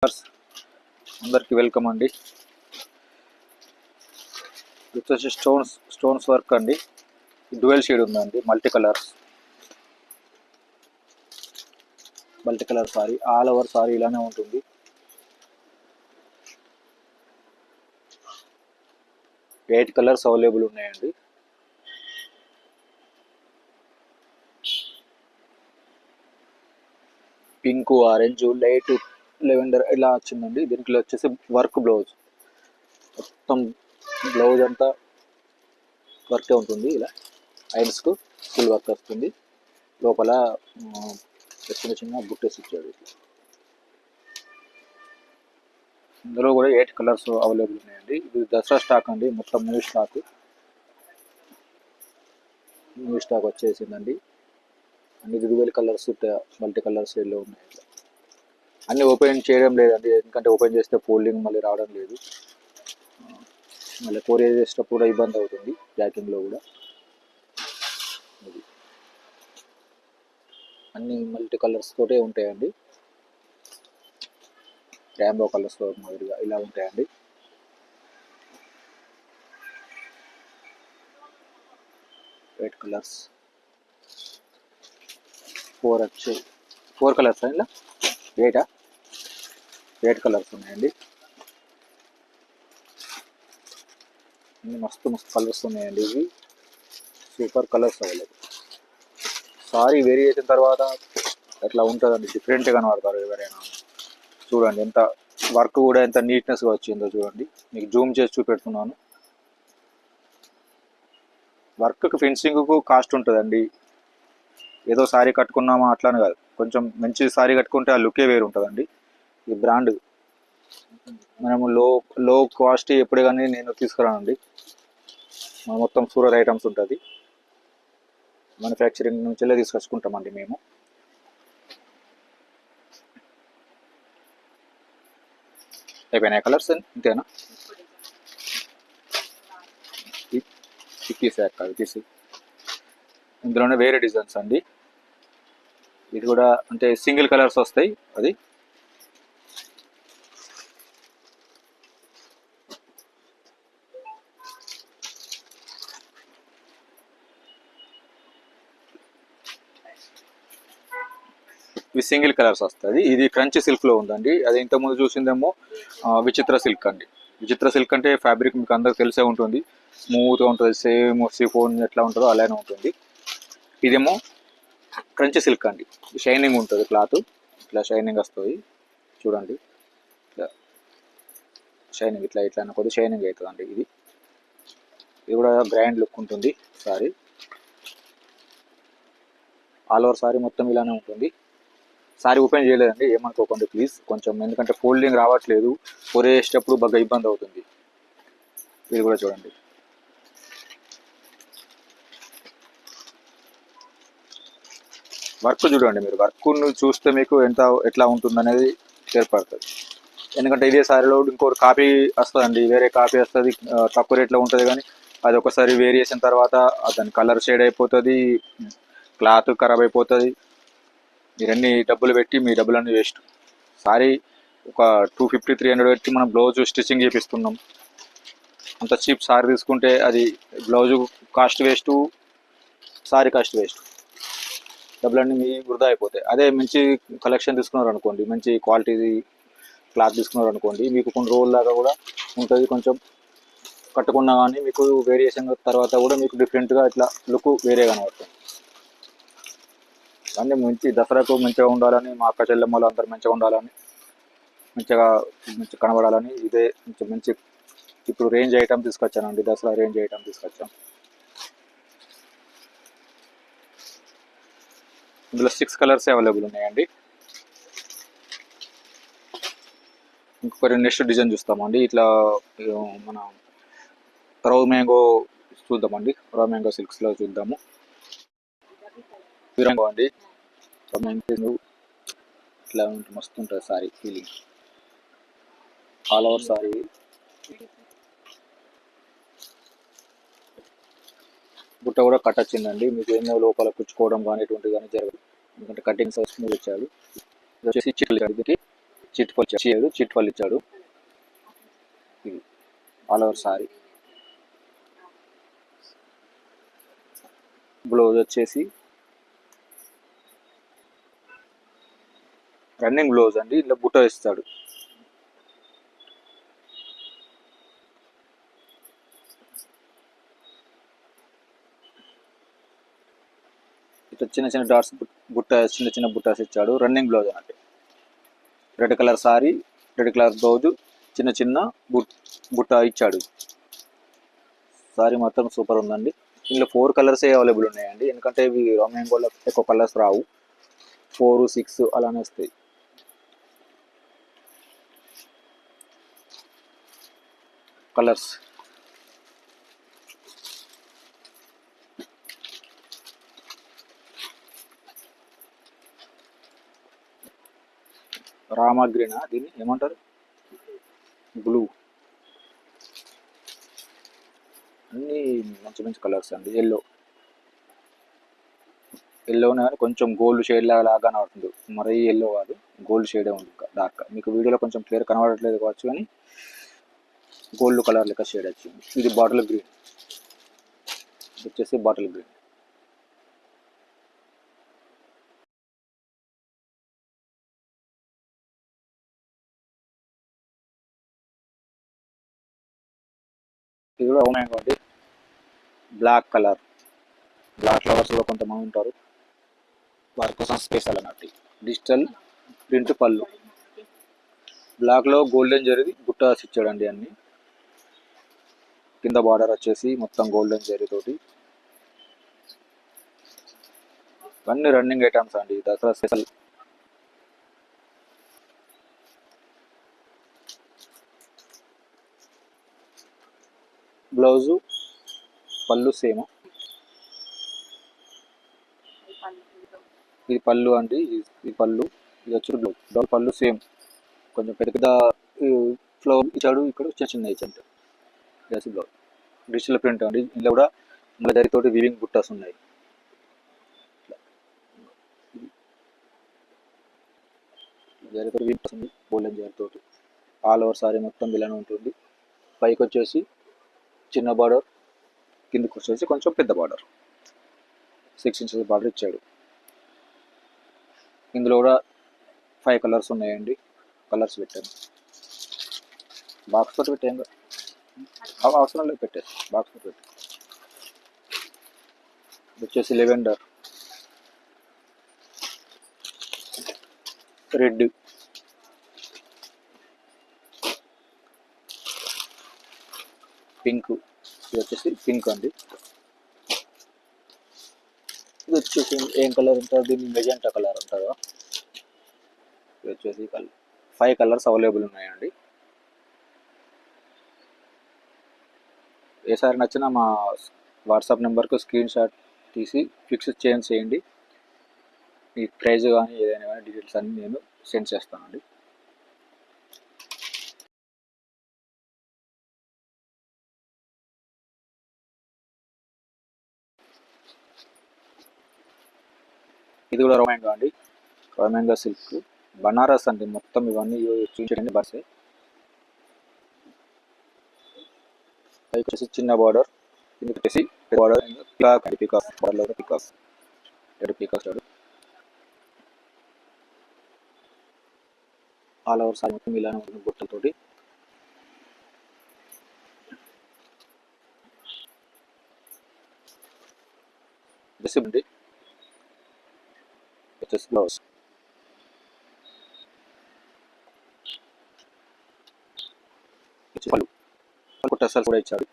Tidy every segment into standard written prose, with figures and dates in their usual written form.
అందరికి వెల్కమ్ అండి. ఇది వచ్చేసి స్టోన్స్ వర్క్ అండి. డ్యూయల్ షేడ్ ఉందండి. Multi colour sorry, all over sorry ఇలానే ఉంటుంది. ఎయిట్ కలర్స్ అవైలబుల్ ఉన్నాయండి. పింక్, ఆరెంజ్, లైట్ లెవెండర్ ఇలా వచ్చిందండి. దీంట్లో వచ్చేసి వర్క్ బ్లౌజ్, మొత్తం బ్లౌజ్ అంతా వర్కే ఉంటుంది. ఇలా ఐన్స్కు ఫుల్ వర్క్ వస్తుంది. లోపల చిన్న చిన్న బుట్టేసి ఇచ్చాడు. ఇందులో కూడా 8 కలర్స్ అవైలబుల్ ఉన్నాయండి. ఇది దసరా స్టాక్ అండి, మొత్తం న్యూ స్టాక్ వచ్చేసిందండి. అన్ని డ్యూయల్ కలర్స్, మల్టీ కలర్స్ షేడ్లో ఉన్నాయి. అన్ని ఓపెన్ చేయడం లేదండి, ఎందుకంటే ఓపెన్ చేస్తే ఫోల్డింగ్ మళ్ళీ రావడం లేదు. మళ్ళీ కొరియర్ చేసేటప్పుడు కూడా ఇబ్బంది అవుతుంది, ప్యాకింగ్లో కూడా. అన్ని మల్టీ కలర్స్ తోటే ఉంటాయండి. ర్యాంబో కలర్స్ మాదిరిగా ఇలా ఉంటాయండి. ఎయిట్ కలర్స్, 4 కలర్స్ ఇలా 8 కలర్స్ ఉన్నాయండి. అన్ని మస్తు కలర్స్ ఉన్నాయండి. ఇవి సూపర్ కలర్స్ అవైలబుల్. సారీ వేరీ చేసిన తర్వాత ఎట్లా ఉంటుందండి, డిఫరెంట్గా కనబడతారు ఎవరైనా. చూడండి ఎంత వర్క్ కూడా ఎంత నీట్నెస్గా వచ్చిందో చూడండి. మీకు జూమ్ చేసి చూపెడుతున్నాను. వర్క్కి ఫినిషింగ్కు కాస్ట్ ఉంటుందండి. ఏదో సారీ కట్టుకున్నామా అట్లానే కాదు, కొంచెం మంచి సారీ కట్టుకుంటే ఆ లుకే వేరు ఉంటుందండి. ఈ బ్రాండ్ మనము లో కాస్ట్ ఎప్పుడే కానీ నేను తీసుకురానండి. మన మొత్తం సూరత్ ఐటమ్స్ ఉంటుంది, మ్యానుఫ్యాక్చరింగ్ నుంచెల్లే తీసుకొచ్చుకుంటామండి మేము. అయిపోయినాయి కలర్స్ ఇంతేనా? తీసి ఇందులోనే వేరే డిజైన్స్ అండి. ఇది కూడా అంటే సింగిల్ కలర్స్ వస్తాయి. అది ఇవి సింగిల్ కలర్స్ వస్తుంది. ఇది క్రంచీ సిల్క్లో ఉందండి. అది ఇంతకుముందు చూసిందేమో విచిత్ర సిల్క్ అండి. విచిత్ర సిల్క్ అంటే ఫ్యాబ్రిక్ మీకు అందరికి తెలిసే ఉంటుంది, స్మూత్గా ఉంటుంది, సేమ్ సిఫోన్ ఎట్లా ఉంటుందో అలానే ఉంటుంది. ఇదేమో క్రంచీ సిల్క్ అండి, షైనింగ్ ఉంటుంది క్లాత్, ఇట్లా షైనింగ్ వస్తుంది చూడండి. ఇట్లా షైనింగ్ ఇట్లా కొద్దిగా షైనింగ్ అవుతుంది అండి. ఇది కూడా గ్రాండ్ లుక్ ఉంటుంది సారీ. ఆల్ ఓవర్ సారీ మొత్తం ఇలానే ఉంటుంది. సారీ ఓపెన్ చేయలేదండి, ఏమనుకోకండి ప్లీజ్ కొంచెం, ఎందుకంటే ఫోల్డింగ్ రావట్లేదు, కొరేసేటప్పుడు బాగా ఇబ్బంది అవుతుంది. ఇది కూడా చూడండి. వర్క్ చూడండి, మీరు వర్క్ను చూస్తే మీకు ఎట్లా ఉంటుంది అనేది ఏర్పడుతుంది. ఎందుకంటే ఇదే సారీలో ఇంకోటి కాపీ వస్తుందండి, వేరే కాపీ వస్తుంది, తక్కువ రేట్లో ఉంటుంది. కానీ అది ఒకసారి వేరియేషన్ తర్వాత దాని కలర్ షేడ్ అయిపోతుంది, క్లాత్ ఖరాబ్ అయిపోతుంది. మీరన్నీ డబ్బులు పెట్టి మీ డబ్బులన్నీ వేస్ట్. సారీ ఒక 250-300 పెట్టి మనం బ్లౌజ్ స్టిచ్చింగ్ చేపిస్తున్నాం. అంత చీప్ సారీ తీసుకుంటే అది blouse cost waste, sorry cost waste, డబ్బులన్నీ మీ వృధా అయిపోతాయి. అదే మంచి కలెక్షన్ తీసుకున్నారు అనుకోండి, మంచి క్వాలిటీ క్లాత్ తీసుకున్నారు అనుకోండి, మీకు కొన్ని రోజుల దాకా కూడా ఉంటుంది. కొంచెం కట్టుకున్నా కానీ మీకు వేరియేషన్ తర్వాత కూడా మీకు డిఫరెంట్గా ఇట్లా లుక్ వేరే కనబడుతుంది. అన్నీ మంచి దసరాకు మంచిగా ఉండాలని, మా అక్క చెల్లెమ్మలు అందరూ మంచిగా ఉండాలని, మంచిగా కనబడాలని ఇదే మంచి ఇప్పుడు రేంజ్ ఐటమ్ తీసుకొచ్చానండి. దసరా రేంజ్ ఐటమ్ తీసుకొచ్చాం. ఇందులో 6 కలర్స్ అవైలబుల్ ఉన్నాయండి. ఇంకొక నెక్స్ట్ డిజైన్ చూస్తామండి. ఇట్లా మన రౌ మ్యాంగో చూద్దామండి. రౌ మ్యాంగో సిల్క్స్లో చూద్దాము. మ్యాంగో అండి, రౌ మ్యాంగో ఇట్లా మస్తు ఉంటుంది sorry feeling. All over sorry బుట్ట కూడా కట్ వచ్చిందండి. మీకు ఏమో లోపల కుచ్చుకోవడం కానీ ఎటువంటి కానీ జరగదు, ఎందుకంటే కటింగ్స్ స్మూత్ ఇచ్చారు. ఇది వచ్చేసి చిక్కులు, చిట్ పళ్ళు ఇచ్చాడు. ఇది ఆల్ ఓవర్ సారీ. బ్లౌజ్ వచ్చేసి రన్నింగ్ బ్లౌజ్ అండి, ఇలా బుట్ట వేస్తాడు. ఇట్లా చిన్న చిన్న డాట్స్ చిన్న చిన్న బుట్టాస్ ఇచ్చాడు. రన్నింగ్ బ్లౌజ్ అన్నట్టు. Red colour sorry, red colour blouse, చిన్న చిన్న బుట్ట ఇచ్చాడు. సారీ మొత్తం సూపర్ ఉందండి. ఇందులో 4 కలర్సే అవైలబుల్ ఉన్నాయండి, ఎందుకంటే ఇవి రామ్యాంగోలో ఎక్కువ కలర్స్ రావు, 4, 6 అలానే వస్తాయి. కలర్స్ రామా గ్రీనా, దీన్ని ఏమంటారు, బ్లూ, అన్నీ మంచి మంచి కలర్స్ అండి. ఎల్లోనే కానీ కొంచెం గోల్డ్ షేడ్ లాగానే అవుతుంది, మరీ ఎల్లో కాదు, గోల్డ్ షేడే ఉంది డార్క్. మీకు వీడియోలో కొంచెం క్లియర్ కనబడట్లేదు కావచ్చు, కానీ గోల్డ్ కలర్ లెక్క షేడ్ వచ్చింది. ఇది బాటిల్ గ్రీన్, ఇది వచ్చేసి బాటిల్ గ్రీన్. ఇది కూడా అవునాయండి అండి, బ్లాక్ కలర్. బ్లాక్ ఫ్లవర్స్ కూడా కొంతమంది ఉంటారు, వారి కోసం స్పెషల్ అన్నట్టు. డిజిటల్ ప్రింట్ పళ్ళు, బ్లాక్లో గోల్డెన్ జరిగి బుట్టాస్ ఇచ్చాడండి అన్ని. కింద బార్డర్ వచ్చేసి మొత్తం గోల్డెన్ జరీ తోటి. అన్ని రన్నింగ్ ఐటమ్స్ అండి, దసరా స్పెషల్. బ్లౌజు పళ్ళు సేమ్. ఇది పళ్ళు అండి, ఇది పళ్ళు, ఇది వచ్చి బ్లౌజ్ పళ్ళు సేమ్. కొంచెం పెద్ద పెద్ద ఫ్లవర్ ఇచ్చాడు, ఇక్కడ చిన్న చిన్న ఇచ్చాడు. ఇది బ్లౌజ్ డిజిటల్ ప్రింట్ అండి, ఇందులో కూడా మళ్ళీ జరితోటి వీవింగ్ బుట్టాస్ ఉన్నాయి. జరితో వీవింగ్ ఉంది, గోల్డెన్ జరితోటి. ఆల్ ఓవర్ సారీ మొత్తం ఇలానే ఉంటుంది. పైకి వచ్చేసి చిన్న బార్డర్, కిందకి వచ్చేసి కొంచెం పెద్ద బార్డర్, 6 ఇంచెస్ బార్డర్ ఇచ్చాడు. ఇందులో కూడా 5 కలర్స్ ఉన్నాయండి, కలర్స్ పెట్టాను. బాక్స్ తోటి పెట్టాను, అవసరం లేదు, పెట్టేసి బాక్స్ తోటి పెట్టాను. ఇది వచ్చేసి లెవెండర్, రెడ్, పింక్. ఇది వచ్చేసి పింక్ అండి. ఇది వచ్చేసి ఏం కలర్ ఉంటుంది, దీన్ని మెజెంటా కలర్ అంటారా. ఇది వచ్చేసి 5 కలర్స్ అవైలబుల్ ఉన్నాయండి. ఏ సారి నచ్చినా మా వాట్సాప్ నెంబర్కు స్క్రీన్ షాట్ తీసి ఫిక్స్ చేయండి. ఈ ప్రైజ్ కానీ ఏదైనా కానీ డీటెయిల్స్ అన్నీ నేను సెండ్ చేస్తానండి. ఇది కూడా రోమాంగా అండి, రోమాంగా సిల్క్, బనారస్ అండి మొత్తం. ఇవన్నీ చూపించండి బర్సే. పైకి వచ్చేసి చిన్న బార్డర్, కిందకి వచ్చేసి border, peacock border, peacock peacock. All over sorry మొత్తం ఇలానే ఉంటుంది బుట్టలతోటి. డ్రెస్ అండి, వచ్చేసి బ్లౌజ్. పళ్ళు టెసల్స్ కూడా ఇచ్చాడు.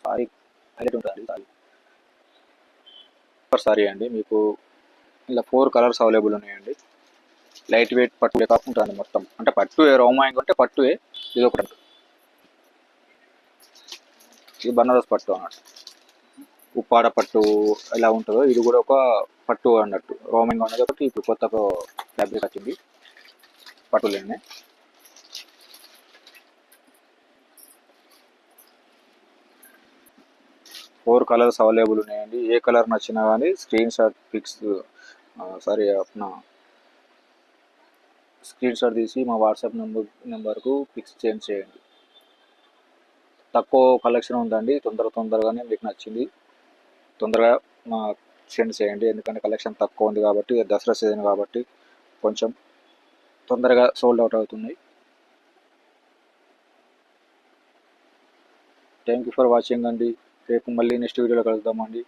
సారీ హైలైట్ ఉంటుంది సారీ. సూపర్ సారీ అండి, మీకు ఇలా 4 కలర్స్ అవైలబుల్ ఉన్నాయండి. లైట్ వెయిట్ పట్టు కాకుండా మొత్తం, అంటే పట్టు రోమాంగ్ అంటే పట్టువే. ఇది ఒకటి, ఇది బనారస్ పట్టు అన్నట్టు. ఉప్పాడ పట్టు ఎలా ఉంటుందో ఇది కూడా ఒక పట్టు అన్నట్టు. రోమింగ్ అనేది ఒకటి ఇప్పుడు కొత్త ఫ్యాబ్రిక్ వచ్చింది పట్టులోనే. 4 కలర్స్ అవైలబుల్ ఉన్నాయండి. ఏ కలర్ నచ్చినా కానీ స్క్రీన్ షాట్ పిక్స్ సారీ अपना స్క్రీన్ షాట్ తీసి మా వాట్సాప్ నెంబర్కు పిక్స్ సెండ్ చేయండి. తక్కువ కలెక్షన్ ఉందండి, తొందరగానే మీకు నచ్చింది తొందరగా మా సెండ్ చేయండి. ఎందుకంటే కలెక్షన్ తక్కువ ఉంది కాబట్టి, దసరా సీజన్ కాబట్టి కొంచెం తొందరగా సోల్డ్ అవుట్ అవుతున్నాయి. థ్యాంక్ యూ ఫర్ వాచింగ్ అండి. రేపు మళ్ళీ నెక్స్ట్ వీడియోలో కలుద్దామండి.